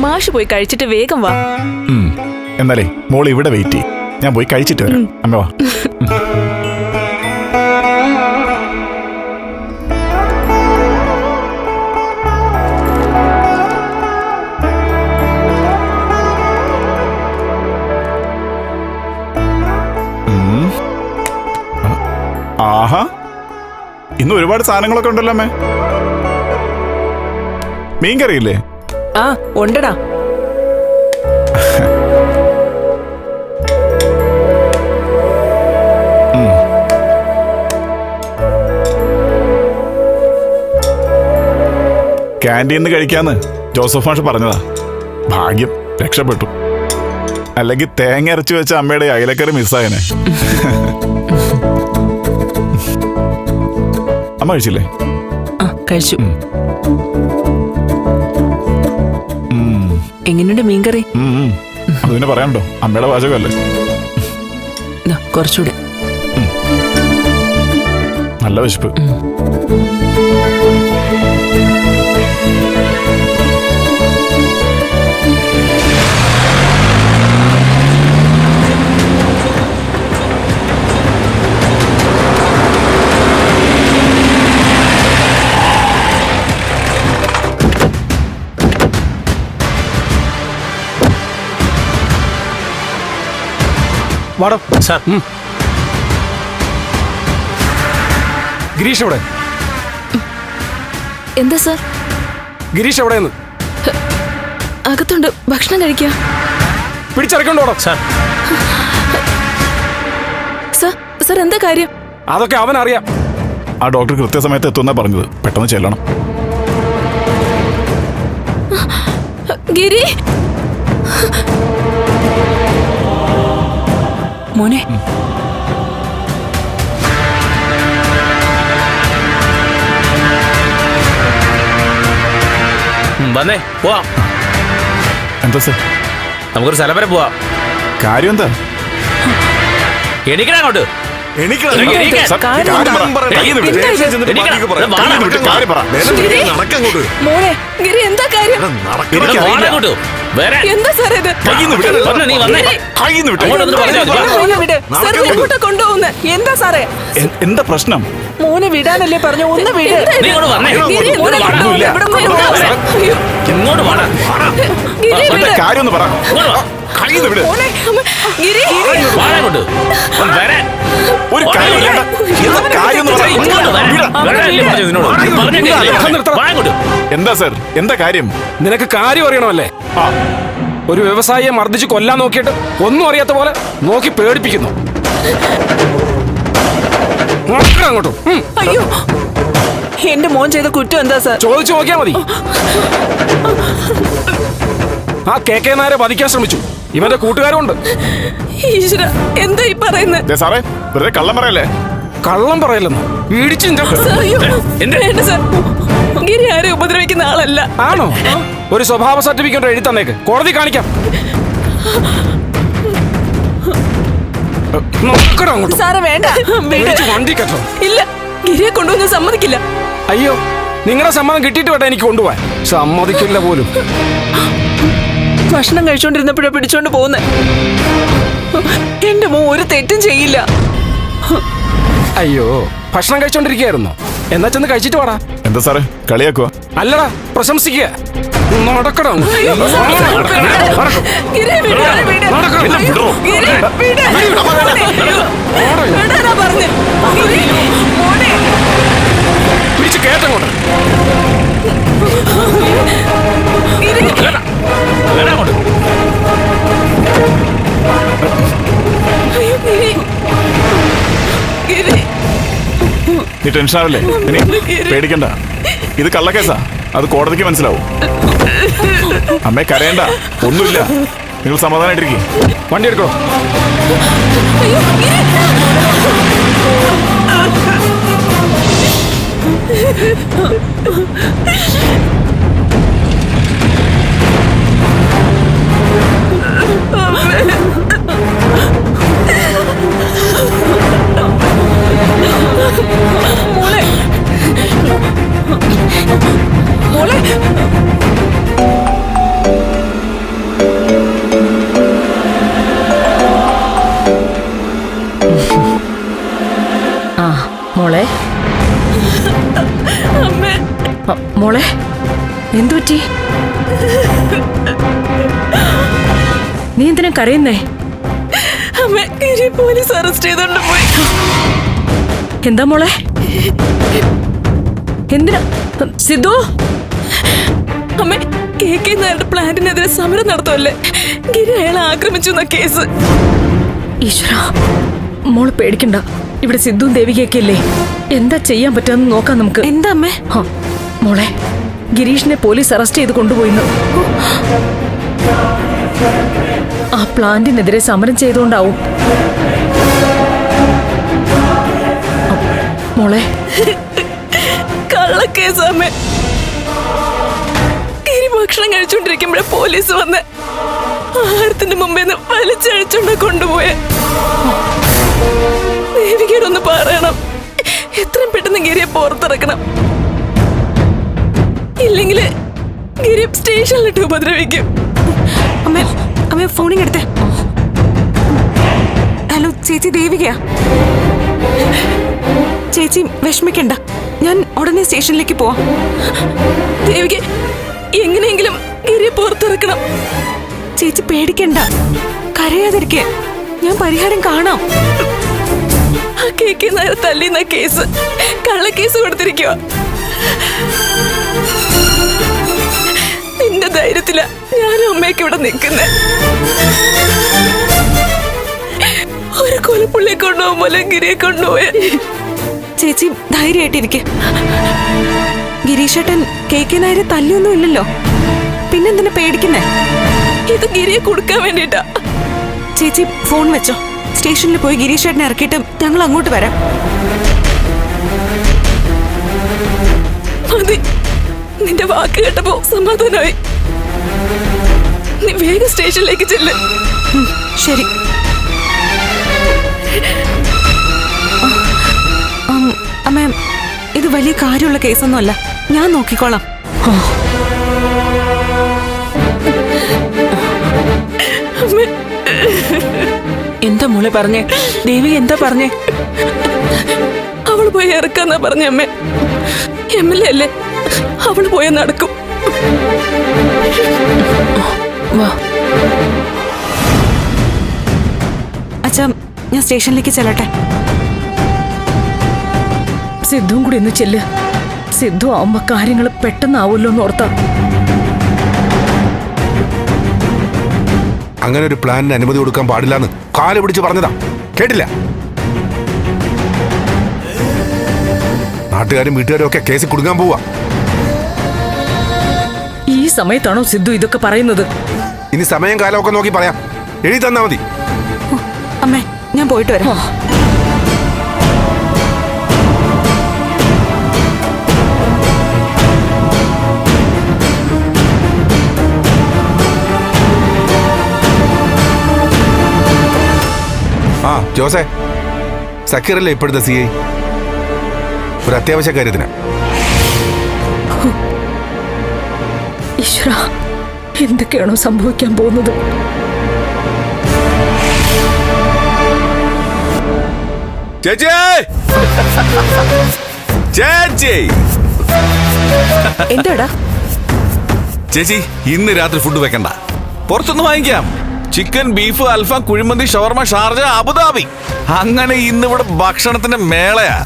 മാഷ് പോയി കഴിച്ചിട്ട് വേഗം വാ. എന്നാലേ മോൾ ഇവിടെ വെയിറ്റ് ചെയ്യും, ഞാൻ പോയി കഴിച്ചിട്ട് വരാം. അമ്മ വാ. ആഹാ, ഇന്ന് ഒരുപാട് സാധനങ്ങളൊക്കെ ഉണ്ടല്ലോ അമ്മേ. മീൻകറിയില്ലേ? ആ ഉണ്ടടാ. ക്യാൻറ്റീന്ന് കഴിക്കാന്ന് ജോസഫ് മാഷ് പറഞ്ഞതാ. ഭാഗ്യം, രക്ഷപ്പെട്ടു. അല്ലെങ്കിൽ തേങ്ങ അരച്ചു വെച്ച അമ്മയുടെ അയലക്കറി മിസ്സായനെ. അമ്മ കഴിച്ചില്ലേ? കഴിച്ചു. എങ്ങനെയുണ്ട് മീൻകറി? അത് പിന്നെ പറയാനുണ്ടോ, അമ്മയുടെ പാചകമല്ലേ. കുറച്ചുകൂടെ. നല്ല വിശപ്പ്. വാടോ സാർ. ഗിരീഷ് എവിടെ? എന്താ സാർ? ഗിരീഷ് എവിടെയെന്ന്? അകത്തുണ്ട്, ഭക്ഷണം കഴിക്കുക. പിടിച്ചിറക്കണ്ടോടോ സാർ. സാർ എന്താ കാര്യം? അതൊക്കെ അവൻ അറിയാം. ആ ഡോക്ടർ കൃത്യസമയത്ത് എത്തുന്ന പറഞ്ഞത്, പെട്ടെന്ന് ചെല്ലണം. ഗിരി മോനെ. വന്നേ പോവാം. എന്താ സാർ? നമുക്കൊരു സ്ഥലം വരെ പോവാം. കാര്യം എന്താ? എണീക്കണ അങ്ങോട്ട്. മോനെ ഗിരി എന്താ കാര്യം? എന്താ സാർ ഇത്? കൊണ്ടുപോകുന്ന എന്താ സാറേ? എന്താ പ്രശ്നം? മോനെ വിടാനല്ലേ പറഞ്ഞു, ഒന്ന് വിട്. കാര്യം ഒന്ന് പറ. ഒരു എന്താ സാർ, എന്താ കാര്യം? നിനക്ക് കാര്യം അറിയണമല്ലേ? ഒരു വ്യവസായിയെ മർദ്ദിച്ച് കൊല്ലാൻ നോക്കിയിട്ട് ഒന്നും അറിയാത്ത പോലെ നോക്കി പേടിപ്പിക്കുന്നു. അങ്ങോട്ടും. അയ്യോ, എന്റെ മോൻ ചെയ്ത കുറ്റം എന്താ സാർ? ചോദിച്ചു നോക്കിയാ മതി. ആ കെ നായരെ വധിക്കാൻ ശ്രമിച്ചു. ഇവന്റെ കൂട്ടുകാരുണ്ട്. ഈശ്വര, എന്താ ഈ പറയുന്നത്? സാറേ, വെറുതെ കള്ളം പറയല്ലേ. കള്ളം പറയല്ലെന്ന് ഗിരി ആരെ ഉപദ്രവിക്കുന്ന ആളല്ല. ആണോ? ഒരു സ്വഭാവ സർട്ടിഫിക്കറ്റ് എഴുതി തന്നേക്ക്, കോടതി കാണിക്കാം. സാറ് വേണ്ട, വണ്ടി കേട്ടോ. ഇല്ല, ഗിരിയെ കൊണ്ടുവന്ന് സമ്മതിക്കില്ല. അയ്യോ, നിങ്ങളുടെ സമ്മതം കിട്ടിയിട്ട് വേണ്ട എനിക്ക് കൊണ്ടുപോവാൻ. സമ്മതിക്കില്ല പോലും. ഭക്ഷണം കഴിച്ചോണ്ടിരുന്നപ്പോഴാ പിടിച്ചോണ്ട് പോകുന്നേ. എന്റെ മോൻ ഒരു തെറ്റും ചെയ്യില്ല. അയ്യോ, ഭക്ഷണം കഴിച്ചോണ്ടിരിക്കുകയായിരുന്നോ? എന്നാ ചെന്ന് കഴിച്ചിട്ട് വാടാ. എന്താ സാറേ, കളിയാക്കുക? അല്ലടാ, പ്രശംസിക്കുക. നടക്കണം. പിടിച്ച് കേട്ടങ്ങോട്ട്. നീ ടെൻഷൻ ആവില്ലേ? പേടിക്കണ്ട, ഇത് കള്ളക്കേസാ. അത് കോടതിക്ക് മനസ്സിലാവും. അമ്മേ കരയണ്ട, ഒന്നുമില്ല. നിങ്ങൾ സമാധാനായിട്ടിരിക്കും. വണ്ടി എടുക്കോ. പറ്റി? നീ എന്തിനാ കരയുന്നേ? അമ്മ, ഗിരി പോലീസ് അറസ്റ്റ് ചെയ്തോണ്ട് പോയി. എന്താ മോളെ? എന്തിനാ? സിദ്ധു, അമ്മ, KK നായരുടെ പ്ലാന്റിനെതിരെ സമരം നടത്തുമല്ലേ? ഗിരി അയാളെ ആക്രമിച്ചു എന്ന കേസ്. ഈശ്വര, മോള് പേടിക്കണ്ട. ഇവിടെ സിദ്ധുവും ദേവികയൊക്കെ ഇല്ലേ? എന്താ ചെയ്യാൻ പറ്റാന്ന് നോക്കാം നമുക്ക്. എന്താ അമ്മേ? മോളെ, ഗിരീഷിനെ പോലീസ് അറസ്റ്റ് ചെയ്ത് കൊണ്ടുപോയിന്ന്. ആ പ്ലാന്റിനെതിരെ സമരം ചെയ്തുകൊണ്ടാവും. മോളെ, കള്ളക്കേസ് അമ്മേ. ഗിരി ഭക്ഷണം കഴിച്ചോണ്ടിരിക്കുമ്പോഴേ പോലീസ് വന്ന് ആഹാരത്തിന്റെ മുമ്പേന്ന് വലിച്ചഴിച്ചോണ്ട് കൊണ്ടുപോയെ. ദേവികയോടൊന്ന് പറയണം, എത്രയും പെട്ടെന്ന് ഗിരിയെ പുറത്തിറക്കണം. ഇല്ലെങ്കിൽ ഗിരി സ്റ്റേഷനിലിട്ട് ഉപദ്രവിക്കും. അമ്മേ, അമ്മേ ഫോണിങ് എടുത്തേ. ഹലോ ചേച്ചി, ദേവികയാ. ചേച്ചി വിഷമിക്കണ്ട, ഞാൻ ഉടനെ സ്റ്റേഷനിലേക്ക് പോവാം. ദേവിക, എങ്ങനെയെങ്കിലും ഗിരിയെ പുറത്തിറക്കണം. ചേച്ചി പേടിക്കണ്ട, കരയാതിരിക്കേ, ഞാൻ പരിഹാരം കാണാം. ആ KK നായർ തല്ലിന്ന കേസ് കള്ളക്കേസ് കൊടുത്തിരിക്കുക. നിന്റെ ധൈര്യത്തില ഞാനും അമ്മയൊക്കെ ഇവിടെ നിൽക്കുന്നേ. ഒരു കൊലപ്പുള്ളിയെ കൊണ്ടുപോകുമ്പോൾ ഗിരിയെ കൊണ്ടുപോയ. ചേച്ചി ധൈര്യമായിട്ടിരിക്കെ. ഗിരീഷേട്ടൻ KK നായരെ തല്ലിയൊന്നും ഇല്ലല്ലോ, പിന്നെന്തിനാ പേടിക്കുന്നേ? ഇത് ഗിരിയെ കൊടുക്കാൻ വേണ്ടിട്ടാ. ചേച്ചി ഫോൺ വെച്ചോ, സ്റ്റേഷനിൽ പോയി ഗിരീഷേട്ടനെ ഇറക്കിയിട്ട് ഞങ്ങൾ അങ്ങോട്ട് വരാം. മതി, നിന്റെ വാക്ക് കേട്ടപ്പോ സമാധാനമായി. നീ വേഗം സ്റ്റേഷനിലേക്ക് ചെല്ല്. ശരി. അമ്മ, ഇത് വലിയ കാര്യമുള്ള കേസൊന്നുമല്ല, ഞാൻ നോക്കിക്കോളാം. എന്താ മോളെ പറഞ്ഞേ? ദേവി എന്താ പറഞ്ഞേ? അവള് പോയി ഇറക്കാന്നാ പറഞ്ഞ അമ്മേ. MLA അല്ലേ, അവള് പോയ നടക്കും. വാ അച്ഛാ, ഞാൻ സ്റ്റേഷനിലേക്ക് ചെല്ലട്ടെ. സിദ്ധുവും കൂടി ഒന്ന് ചെല്ല്. സിദ്ധു ആവുമ്പോ കാര്യങ്ങൾ പെട്ടെന്നാവുമല്ലോ എന്ന് ഓർത്താ. അങ്ങനെ ഒരു പ്ലാനിന് അനുമതി കൊടുക്കാൻ പാടില്ലെന്ന് കാല് പിടിച്ച് പറഞ്ഞതാ, കേട്ടില്ല? നാട്ടുകാരും വീട്ടുകാരും ഒക്കെ കേസിൽ കുടുങ്ങാൻ പോവാ. ഈ സമയത്താണോ സിദ്ധു ഇതൊക്കെ പറയുന്നത്? ഇനി സമയം കാലമൊക്കെ നോക്കി പറയാം, എഴുതി തന്നാ മതി. അമ്മേ, ഞാൻ പോയിട്ട് വരാം. ആ ജോസേ, സക്കീറല്ലേ ഇപ്പോഴത്തെ CI? ഒരു അത്യാവശ്യ കാര്യത്തിന്. ഈശ്വര, എന്തൊക്കെയാണോ സംഭവിക്കാൻ പോകുന്നത്? ചേച്ചി, ചേച്ചി, എന്താടാ? ചേച്ചി, ഇന്ന് രാത്രി ഫുഡ് വെക്കണ്ട, പുറത്തുനിന്ന് വാങ്ങിക്കാം. ചിക്കൻ, ബീഫ്, അൽഫാം, കുഴിമന്തി, ഷവർമ, ഷാർജ, അബുദാബി. അങ്ങനെ ഇന്നിവിടെ ഭക്ഷണത്തിന്റെ മേളയാ.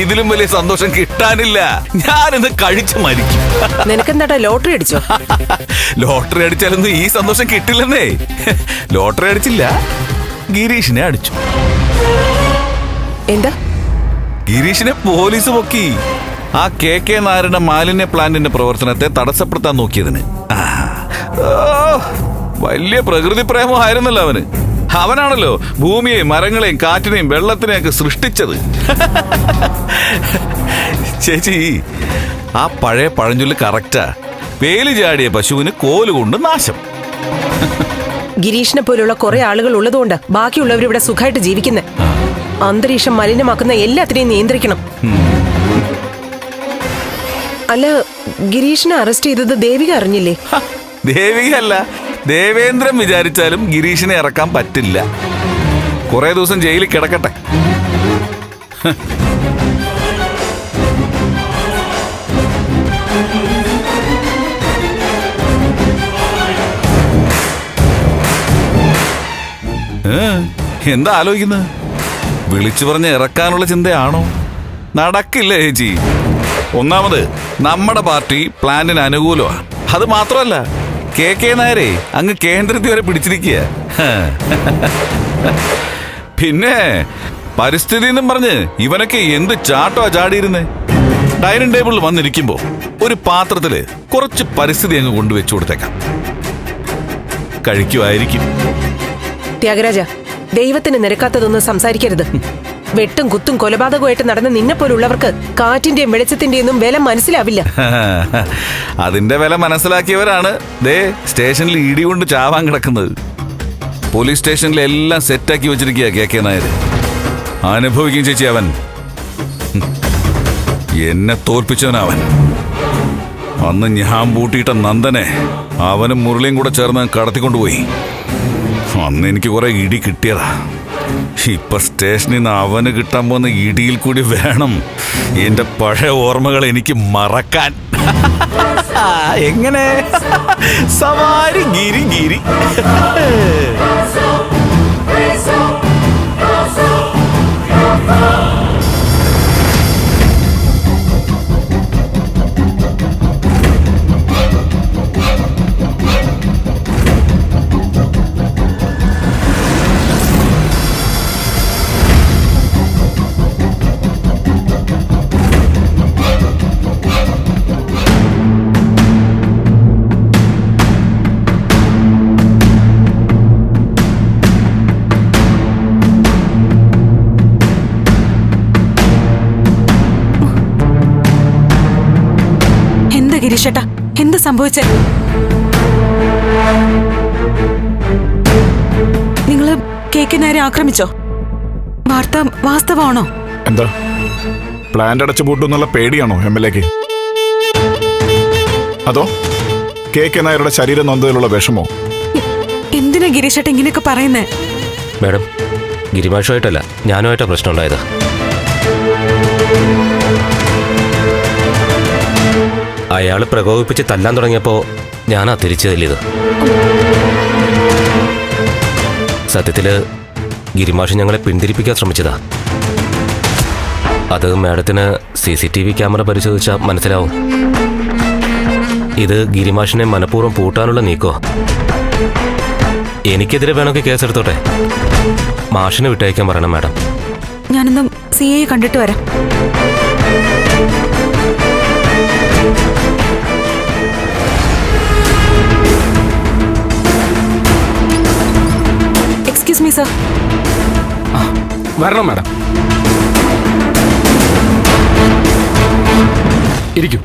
ഇതിലും വലിയ സന്തോഷം കിട്ടാനില്ല. ഞാനിന്ന് കഴിച്ചു മരിക്കും. നിനക്കെന്താടാ, ലോട്ടറി അടിച്ചോ? ലോട്ടറി അടിച്ചാലൊന്നും ഈ സന്തോഷം കിട്ടില്ലെന്നേ. ലോട്ടറി അടിച്ചില്ല, ഗിരീഷിനെ അടിച്ചു. എന്താ? ഗിരീഷിനെ പോലീസ് പൊക്കി. ആ KK നായരുടെ മാലിന്യ പ്ലാന്റിന്റെ പ്രവർത്തനത്തെ തടസ്സപ്പെടുത്താൻ നോക്കിയതിന്. വലിയ പ്രകൃതി പ്രേമമായിരുന്നല്ലോ അവന്. അവനാണല്ലോ ഭൂമിയെയും മരങ്ങളെയും കാറ്റിനെയും വെള്ളത്തിനെയൊക്കെ സൃഷ്ടിച്ചത്. ചേച്ചി, ആ പഴയ പഴഞ്ചൊല്ല് കറക്റ്റാ. വേലി ചാടിയ പശുവിന് കോലുകൊണ്ട് നാശം. ഗിരീഷിനെ പോലുള്ള കുറെ ആളുകൾ ഉള്ളതുകൊണ്ട് ബാക്കിയുള്ളവരിവിടെ സുഖമായിട്ട് ജീവിക്കുന്നത്. അന്തരീക്ഷം മലിനമാക്കുന്ന എല്ലാത്തിനെയും നിയന്ത്രിക്കണം. അല്ല, ഗിരീഷിനെ അറസ്റ്റ് ചെയ്തത് ദേവിക അറിഞ്ഞില്ലേ? ദേവിക അല്ല, ദേവേന്ദ്രൻ വിചാരിച്ചാലും ഗിരീഷിനെ ഇറക്കാൻ പറ്റില്ല. കുറെ ദിവസം ജയിലിൽ കിടക്കട്ടെ. എന്താ ആലോചിക്കുന്നത്? വിളിച്ചു പറഞ്ഞ് ഇറക്കാനുള്ള ചിന്തയാണോ? നടക്കില്ല ചേച്ചി. ഒന്നാമത് നമ്മുടെ പാർട്ടി പ്ലാനിന് അനുകൂലമാണ്. അത് മാത്രമല്ല, കെ നായരെ അങ്ങ് കേന്ദ്രത്തിൽ വരെ പിടിച്ചിരിക്കുക. പിന്നെ പരിസ്ഥിതി എന്നും പറഞ്ഞ് ഇവനൊക്കെ എന്ത് ചാട്ടോ ചാടിയിരുന്നേ. ഡൈനിങ് ടേബിളിൽ വന്നിരിക്കുമ്പോ ഒരു പാത്രത്തില് കുറച്ച് പരിസ്ഥിതി അങ്ങ് കൊണ്ടുവച്ചു കൊടുത്തേക്കാം. കഴിക്കുമായിരിക്കും. ത്യാഗരാജ, ദൈവത്തിന് നിരക്കാത്തതൊന്നും സംസാരിക്കരുത്. വെട്ടും കുത്തും കൊലപാതകമായിട്ട് നടന്ന നിന്നെ പോലുള്ളവർക്ക് കാറ്റിന്റെയും വെളിച്ചത്തിന്റെയും ഒന്നും വില മനസ്സിലാവില്ല. അതിന്റെ വില മനസ്സിലാക്കിയവരാണ് ദേ സ്റ്റേഷനിൽ ഇടി കൊണ്ട് ചാവാൻ കിടക്കുന്നത്. പോലീസ് സ്റ്റേഷനിലെല്ലാം സെറ്റാക്കി വെച്ചിരിക്കുക കെ നായർ. അനുഭവിക്കും ചേച്ചി അവൻ. എന്നെ തോൽപ്പിച്ചവനവൻ. അന്ന് ഞാൻ പൂട്ടിയിട്ട നന്ദനെ അവനും മുരളിയും കൂടെ ചേർന്ന് കടത്തിക്കൊണ്ടുപോയി. അന്ന് എനിക്ക് കുറെ ഇടി കിട്ടിയതാ. ഇപ്പൊ സ്റ്റേഷനിൽ നിന്ന് അവന് കിട്ടാൻ പോകുന്ന ഇടിയിൽ കൂടി വേണം എന്റെ പഴയ ഓർമ്മകൾ എനിക്ക് മറക്കാൻ. എങ്ങനെ സവാരി ഗിരി ഗിരി. ഗിരീഷേട്ടാ, എന്താ സംഭവിച്ചേ? നിങ്ങള് കെ നായരെ ആക്രമിച്ചോ? വാർത്ത വാസ്തവമാണോ? എന്താ പ്ലാന്റ് അടച്ചു പൂട്ടുന്നുള്ള പേടിയാണോ MLAക്ക്? അതോ കെ നായരുടെ ശരീരം നൊന്തതിലുള്ള വിഷമോ? എന്തിനാ ഗിരീഷേട്ട ഇങ്ങനെയൊക്കെ പറയുന്നേ? മാഡം, ഗിരിമാഷുമായിട്ടല്ല, ഞാനുമായിട്ടാ പ്രശ്നം ഉണ്ടായത്. അയാൾ പ്രകോപിപ്പിച്ച് തല്ലാൻ തുടങ്ങിയപ്പോൾ ഞാനാ തിരിച്ചു തല്ലിയത്. സത്യത്തില് ഗിരിമാഷ് ഞങ്ങളെ പിന്തിരിപ്പിക്കാൻ ശ്രമിച്ചതാ. അത് മാഡത്തിന് CCTV ക്യാമറ പരിശോധിച്ചാൽ മനസ്സിലാവും. ഇത് ഗിരിമാഷിനെ മനഃപൂർവ്വം പൂട്ടാനുള്ള നീക്കോ. എനിക്കെതിരെ വേണമെങ്കിൽ കേസെടുത്തോട്ടെ. മാഷിനെ വിട്ടയക്കാൻ പറയണം മാഡം. ഞാനൊന്നും CA കണ്ടിട്ട് വരാം. Excuse me sir. വരണം മാഡം. ഇരിക്കൂ.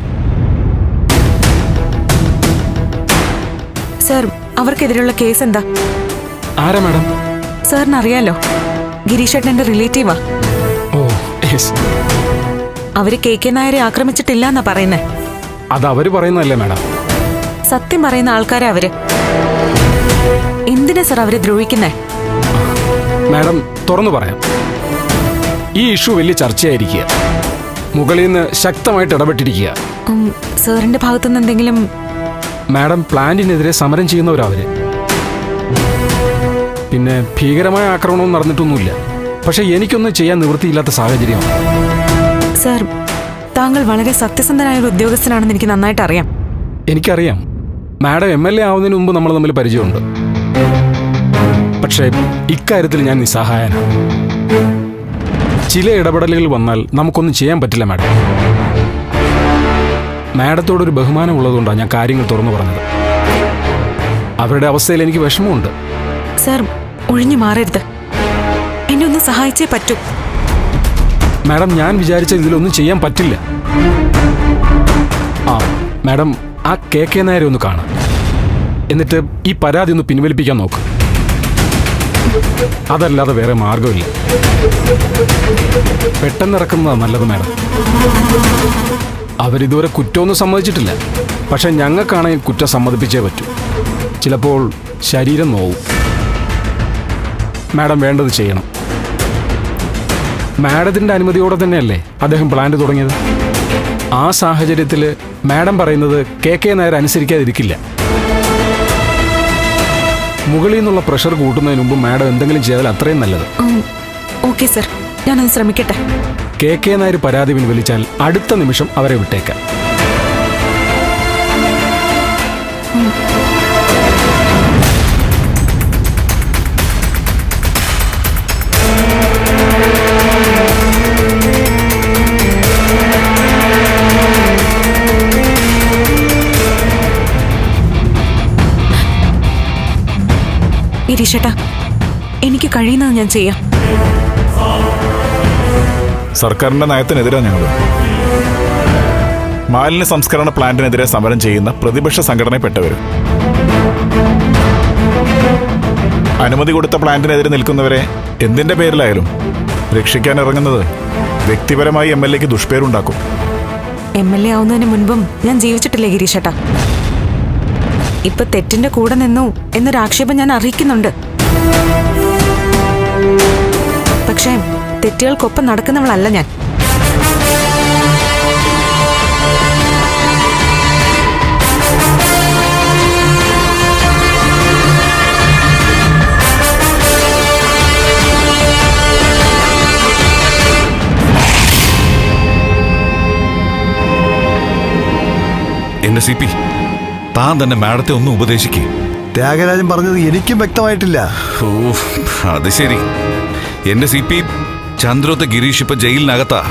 സർ, അവർക്കെതിരെയുള്ള കേസ് എന്താ? ആരാ മാഡം? സാറിന് അറിയാലോ, ഗിരീഷേട്ടന്റെ റിലേറ്റീവാ. ഓ യെസ്. അവര് കെ നായരെ ആക്രമിച്ചിട്ടില്ല എന്നാ പറയുന്നേ. അത് അവര് പറയുന്നതല്ലേ മാഡം? സത്യം പറയുന്ന ആൾക്കാരാ അവര്. എന്തിനാ സർ അവരെ ദ്രോഹിക്കുന്നേ? മാഡം, തുറന്നു പറയാം. ഈ ഇഷ്യൂ വലിയ ചർച്ചയായിരിക്കുക. മുകളിൽ നിന്ന് ശക്തമായിട്ട് ഇടപെട്ടിരിക്കുക. സാറിന്റെ ഭാഗത്തുനിന്ന് എന്തെങ്കിലും? മാഡം, പ്ലാന്റിനെതിരെ സമരം ചെയ്യുന്നവരവര്. പിന്നെ ഭീകരമായ ആക്രമണവും നടന്നിട്ടൊന്നുമില്ല. പക്ഷെ എനിക്കൊന്നും ചെയ്യാൻ നിവൃത്തിയില്ലാത്ത സാഹചര്യമാണ്. സർ, താങ്കൾ വളരെ സത്യസന്ധനായ ഒരു ഉദ്യോഗസ്ഥനാണെന്ന് എനിക്ക് നന്നായിട്ട് അറിയാം. എനിക്കറിയാം. മാഡം MLA ആവുന്നതിന് മുമ്പ് നമ്മൾ തമ്മിൽ പരിചയമുണ്ട്. പക്ഷേ ഇക്കാര്യത്തിൽ ഞാൻ നിസ്സഹായനാണ്. ചില ഇടപെടലുകൾ വന്നാൽ നമുക്കൊന്നും ചെയ്യാൻ പറ്റില്ല മാഡം. മാഡത്തോടൊരു ബഹുമാനം ഉള്ളതുകൊണ്ടാണ് ഞാൻ കാര്യങ്ങൾ തുറന്നു പറഞ്ഞത്. അവരുടെ അവസ്ഥയിൽ എനിക്ക് വിഷമമുണ്ട്. സർ, ഒഴിഞ്ഞു മാറരുത്. എന്നെ ഒന്ന് സഹായിച്ചേ പറ്റൂ. മാഡം, ഞാൻ വിചാരിച്ച ഇതിലൊന്നും ചെയ്യാൻ പറ്റില്ല. മാഡം, ആ കെ നായരെ ഒന്ന് കാണാം. എന്നിട്ട് ഈ പരാതി ഒന്ന് പിൻവലിപ്പിക്കാൻ നോക്ക്. അതല്ലാതെ വേറെ മാർഗമില്ല. പെട്ടെന്നിറക്കുന്നതാണ് നല്ലത് മാഡം. അവരിതുവരെ കുറ്റമൊന്നും സമ്മതിച്ചിട്ടില്ല. പക്ഷെ ഞങ്ങൾക്കാണെങ്കിൽ കുറ്റം സമ്മതിപ്പിച്ചേ പറ്റൂ. ചിലപ്പോൾ ശരീരം നോവും. മാഡം വേണ്ടത് ചെയ്യണം. മാഡത്തിൻ്റെ അനുമതിയോടെ തന്നെയല്ലേ അദ്ദേഹം പ്ലാന്റ് തുടങ്ങിയത്? ആ സാഹചര്യത്തിൽ മാഡം പറയുന്നത് കെ നായർ അനുസരിക്കാതിരിക്കില്ല. മുകളിൽ നിന്നുള്ള പ്രഷർ കൂട്ടുന്നതിന് മുമ്പ് മാഡം എന്തെങ്കിലും ചെയ്താൽ അത്രയും നല്ലത്. ഓക്കെ സർ, ഞാനൊന്ന് ശ്രമിക്കട്ടെ. കെ നായർ പരാതി പിൻവലിച്ചാൽ അടുത്ത നിമിഷം അവരെ വിട്ടേക്കാം. ഗിരീഷേട്ടാ, എനിക്ക് കഴിയുന്നത് ഞാൻ ചെയ്യാം. സർക്കാരിന്റെ നയത്തിനെതിരാ ഞങ്ങൾ. മാലിന്യ സംസ്കരണ പ്ലാന്റിനെതിരെ സമരം ചെയ്യുന്ന പ്രതിപക്ഷ സംഘടനയിൽപ്പെട്ടവർ, അനുമതി കൊടുത്ത പ്ലാന്റിനെതിരെ നിൽക്കുന്നവരെ എന്തിന്റെ പേരിലായാലും രക്ഷിക്കാൻ ഇറങ്ങുന്നത് വ്യക്തിപരമായി MLAക്ക് ദുഷ്പേരുണ്ടാക്കും. MLA ആവുന്നതിന് മുൻപും ഞാൻ ജീവിച്ചിട്ടില്ലേ ഗിരീഷേട്ടാ? ഇപ്പൊ തെറ്റിന്റെ കൂടെ നിന്നു എന്നൊരു ആക്ഷേപം ഞാൻ അറിയിക്കുന്നുണ്ട്. പക്ഷേ തെറ്റുകൾക്കൊപ്പം നടക്കുന്നവളല്ല ഞാൻ. എന്റെ CP, താൻ തന്നെ മാഡത്തെ ഒന്ന് ഉപദേശിക്കേ. ത്യാഗരാജൻ പറഞ്ഞത് എനിക്കും വ്യക്തമായിട്ടില്ല. അത് ശരി. എന്റെ CP, ചന്ദ്രോത്ത് ഗിരീഷ് ഇപ്പൊ ജയിലിനകത്താ.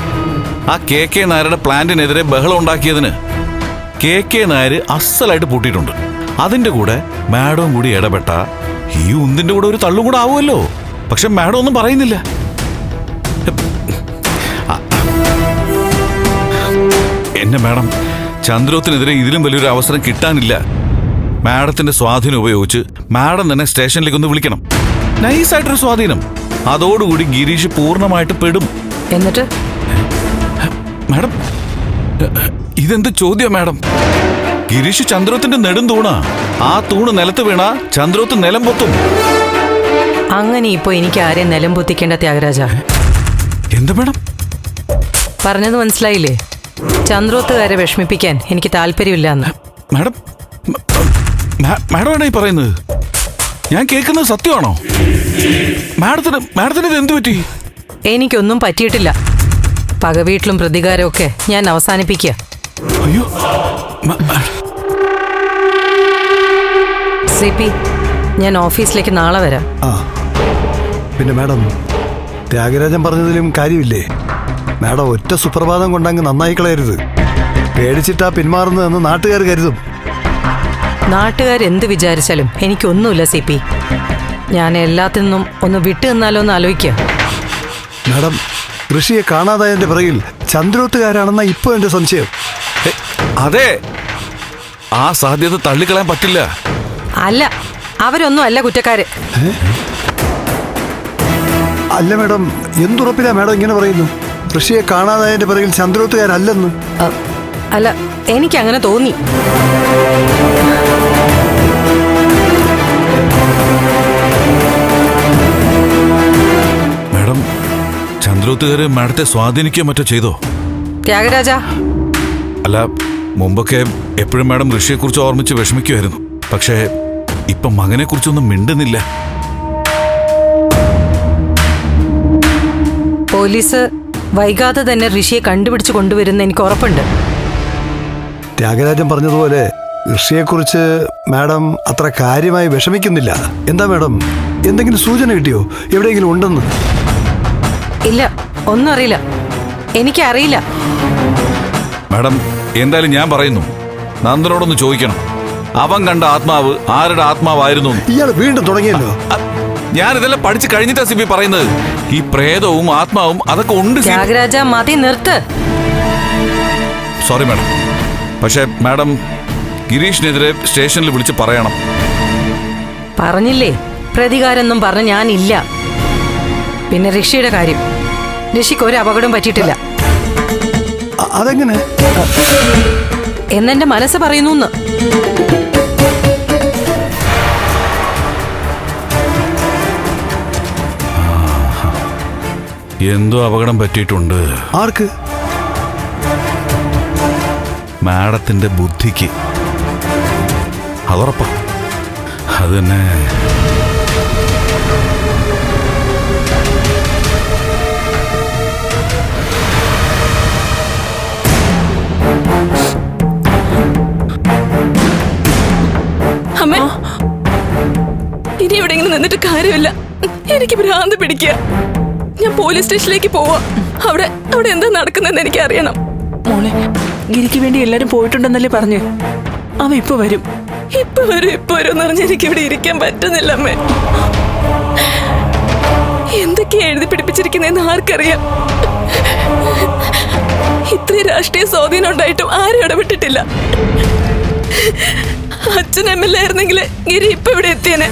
ആ കെ നായരുടെ പ്ലാന്റിനെതിരെ ബഹളം ഉണ്ടാക്കിയതിന് കെ നായർ അസലായിട്ട് പൂട്ടിയിട്ടുണ്ട്. അതിന്റെ കൂടെ മാഡവും കൂടി ഇടപെട്ട ഈ ഉന്തിന്റെ കൂടെ ഒരു തള്ളും കൂടെ ആവുമല്ലോ. പക്ഷെ മാഡം ഒന്നും പറയുന്നില്ല. എന്നെ മാഡം, ചന്ദ്രോത്തിനെതിരെ ഇതിലും വലിയൊരു അവസരം കിട്ടാനില്ല. മാഡത്തിന്റെ സ്വാധീനം ഉപയോഗിച്ച് മാഡം തന്നെ സ്റ്റേഷനിലേക്ക് ഒന്ന് വിളിക്കണം. നൈസായിട്ടൊരു സ്വാധീനം. അതോടുകൂടി ഗിരീഷ് പൂർണ്ണമായിട്ട് പെടും. എന്നിട്ട് മാഡം, ഇതെന്ത് ചോദ്യം മാഡം? ഗിരീഷ് ചന്ദ്രോത്തിന്റെ നെടും തൂണാ. ആ തൂണ് നിലത്ത് വീണ ചന്ദ്രോത്ത് നിലം പൊത്തും. അങ്ങനെ ഇപ്പൊ എനിക്ക് ആരെയും നിലം പൊത്തിക്കേണ്ട ത്യാഗരാജ. എന്താ മാഡം പറഞ്ഞത് മനസ്സിലായില്ലേ? ചന്ദ്രോത്തുകാരെ വിഷമിപ്പിക്കാൻ എനിക്ക് താല്പര്യമില്ല എന്ന്. മാഡം, മാഡമാണോ ഈ പറയുന്നത്? ഞാൻ കേൾക്കുന്നത് സത്യമാണോ? മാഡത്തിന് ഇത് എന്തു പറ്റി? എനിക്കൊന്നും പറ്റിയിട്ടില്ല. പകവീട്ടിലും പ്രതികാരമൊക്കെ ഞാൻ അവസാനിപ്പിക്കുക. അയ്യോ, CP, ഞാൻ ഓഫീസിലേക്ക് നാളെ വരാം. പിന്നെ മാഡം, ത്യാഗരാജൻ പറഞ്ഞതിലും കാര്യമില്ലേ? മാഡം ഒറ്റ സുപ്രഭാതം കൊണ്ടങ്ങ് നന്നായി കളയരുത്. പേടിച്ചിട്ടാ പിന്മാറുന്നതെന്ന് നാട്ടുകാർ കരുതും. നാട്ടുകാരെന്ത് വിചാരിച്ചാലും എനിക്കൊന്നുമില്ല CP. ഞാൻ എല്ലാത്തിൽ നിന്നും ഒന്ന് വിട്ടു നിന്നാലോ എന്ന് ആലോചിക്കുക. മാഡം, ഋഷിയെ കാണാതായതിന്റെ പിറകിൽ ചന്ദ്രോത്തുകാരാണെന്ന ഇപ്പൊ എന്റെ സംശയം. അതെ, ആ സാധ്യത തള്ളിക്കളയാൻ പറ്റില്ല. അല്ല, അവരൊന്നും അല്ല കുറ്റക്കാര്. അല്ല മാഡം, എന്തുറപ്പില്ല മാഡം ഇങ്ങനെ പറയുന്നു? ഋഷിയെ കാണാതായതിന്റെ പിറകിൽ ചന്ദ്രോത്തുകാരല്ലെന്ന്. അല്ല, എനിക്കങ്ങനെ തോന്നി. മാഡം, ചന്ദ്രോത്തുകാര് മാഡത്തെ സ്വാധീനിക്കുക മറ്റോ ചെയ്തോ? ത്യാഗരാജ, അല്ല, മുമ്പൊക്കെ എപ്പോഴും മാഡം ഋഷിയെക്കുറിച്ച് ഓർമ്മിച്ച് വിഷമിക്കുമായിരുന്നു. പക്ഷേ ഇപ്പം മകനെ കുറിച്ചൊന്നും മിണ്ടുന്നില്ല. പോലീസ് വൈകാതെ തന്നെ ഋഷിയെ കണ്ടുപിടിച്ച് കൊണ്ടുവരുന്ന എനിക്ക് ഉറപ്പുണ്ട്. ത്യാഗരാജൻ പറഞ്ഞതുപോലെ ഋഷിയെക്കുറിച്ച് മാഡം അത്ര കാര്യമായി വിഷമിക്കുന്നില്ല. എന്താ മാഡം, എന്തെങ്കിലും സൂചന കിട്ടിയോ? എവിടെയെങ്കിലും ഉണ്ടെന്ന്? ഇല്ല, ഒന്നും അറിയില്ല. എനിക്കറിയില്ല. മാഡം, എന്തായാലും ഞാൻ പറയുന്നു, നന്ദനോടൊന്ന് ചോദിക്കണം. അവൻ കണ്ട ആത്മാവ് ആരുടെ ആത്മാവായിരുന്നു? ഇയാൾ വീണ്ടും തുടങ്ങിയല്ലോ. ഞാൻ ഇതെല്ലാം പഠിച്ചു കഴിഞ്ഞിട്ടാ CP പറയുന്നത്. ഈ പ്രേതവും ആത്മാവും അതൊക്കെ ഉണ്ട്. ത്യാഗരാജ, മതി, നിർത്ത്. സോറി മാഡം, പക്ഷേ മാഡം ഗിരീഷിനെതിരെ സ്റ്റേഷനിൽ വിളിച്ച് പറയണം. പറഞ്ഞില്ലേ, പ്രതികാരൊന്നും പറഞ്ഞ ഞാനില്ല. പിന്നെ ഋഷിയുടെ കാര്യം, ഋഷിക്ക് ഒരു അപകടം പറ്റിയിട്ടില്ല. അതെങ്ങനെ? എന്നെന്റെ മനസ്സ് പറയുന്നു. എന്തോ അപകടം പറ്റിയിട്ടുണ്ട്. ആർക്ക്? മാഡത്തിന്റെ ബുദ്ധിക്ക്. അതുറപ്പാ. അത് തന്നെ. അമ്മേ, ഇനി എവിടെയെങ്കിലും നിന്നിട്ട് കാര്യമില്ല. എനിക്ക് ഭ്രാന്ത് പിടിക്കുക. ഞാൻ പോലീസ് സ്റ്റേഷനിലേക്ക് പോവാ. അവിടെ എന്താ നടക്കുന്നതെന്ന് എനിക്ക് അറിയണം. മോളെ, ഗിരിക്ക് വേണ്ടി എല്ലാരും പോയിട്ടുണ്ടെന്നല്ലേ പറഞ്ഞു. അവ ഇപ്പൊ വരും എന്ന് പറഞ്ഞ് എനിക്ക് ഇവിടെ ഇരിക്കാൻ പറ്റുന്നില്ല അമ്മേ. എന്തൊക്കെയാ എഴുതി പിടിപ്പിച്ചിരിക്കുന്നതെന്ന് ആർക്കറിയാം. ഇത്രയും രാഷ്ട്രീയ സ്വാധീനം ഉണ്ടായിട്ടും ആരും ഇടപെട്ടിട്ടില്ല. അച്ഛൻ MLA ആയിരുന്നെങ്കിൽ ഗിരി ഇപ്പൊ ഇവിടെ എത്തിയനെ.